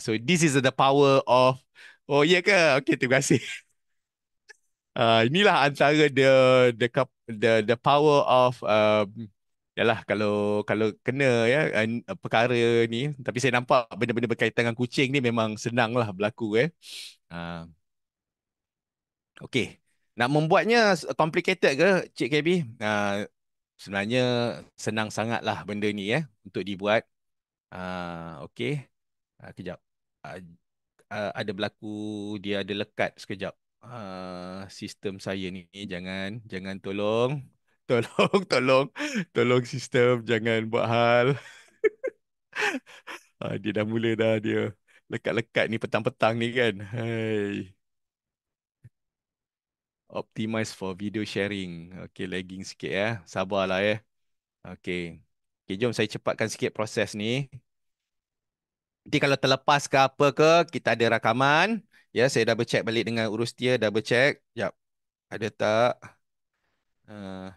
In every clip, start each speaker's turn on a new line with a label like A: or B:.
A: So this is the power of. Oh ya ke? Okay, terima kasih. Inilah antara the power of yalah kalau kena ya perkara ni, tapi saya nampak benda-benda berkaitan dengan kucing ni memang senang lah berlaku uh, okey, nak membuatnya complicated ke Cik KB? Sebenarnya senang sangat lah benda ni untuk dibuat. Okey. Kejap. Uh, ada berlaku, dia ada lekat sekejap. Sistem saya ni jangan jangan tolong tolong sistem jangan buat hal. Dia dah mula dah dia lekat-lekat ni petang-petang ni kan. Hai. Optimize for video sharing. Okay, lagging sikit sabarlah Okay. Okay, jom saya cepatkan sikit proses ni. Nanti kalau terlepas ke apa ke, kita ada rakaman. Ya, saya double check balik dengan urus dia, double check. Jap, ada tak? Uh,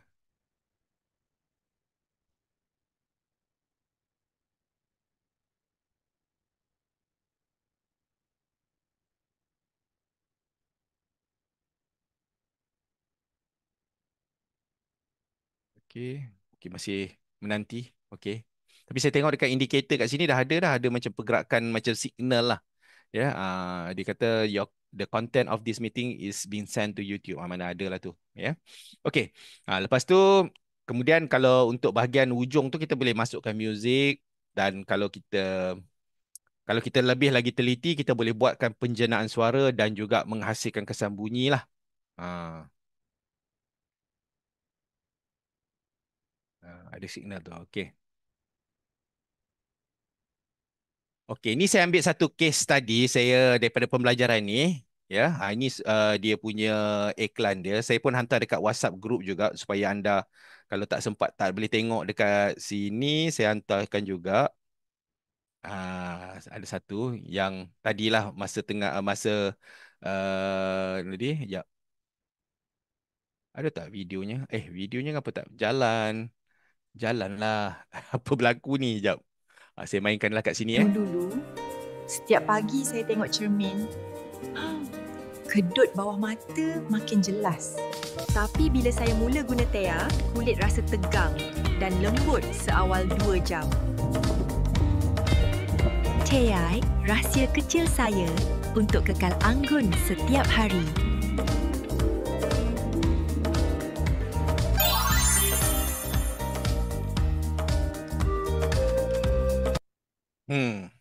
A: okay. Okay, masih menanti. Okay. Tapi saya tengok dekat indikator kat sini dah ada macam pergerakan macam signal lah. Ya, dia kata the content of this meeting is being sent to YouTube. Mana ada lah tu. Ya. Okay. Lepas tu, kemudian kalau untuk bahagian ujung tu kita boleh masukkan music, dan kalau kita lebih lagi teliti, kita boleh buatkan penjenaan suara dan juga menghasilkan kesan bunyi lah. Ah, ada signal tu. Okey. Okey, ni saya ambil satu case study saya daripada pembelajaran ni. Ya, ini dia punya iklan dia. Saya pun hantar dekat WhatsApp group juga supaya anda kalau tak sempat tak boleh tengok dekat sini, saya hantarkan juga. Ada satu yang tadilah masa tengah masa tadi ya, ada tak videonya? Videonya apa tak? Jalan lah. Apa berlaku ni? Jap. Saya mainkanlah kat sini
B: Dulu, setiap pagi saya tengok cermin, kedut bawah mata makin jelas. Tapi bila saya mula guna Thea, kulit rasa tegang dan lembut seawal 2 jam. Thea, rahsia kecil saya untuk kekal anggun setiap hari.
A: Hmm.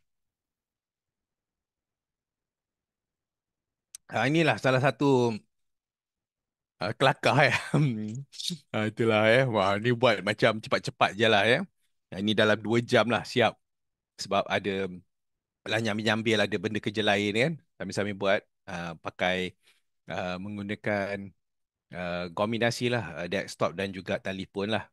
A: Inilah salah satu kelakar itulah Wah, ni buat macam cepat-cepat je lah Ini dalam 2 jam lah siap. Sebab ada lah nyambil-nyambil ada benda kerja lain kan. Sambil-sambil buat pakai menggunakan kombinasi lah desktop dan juga telefon lah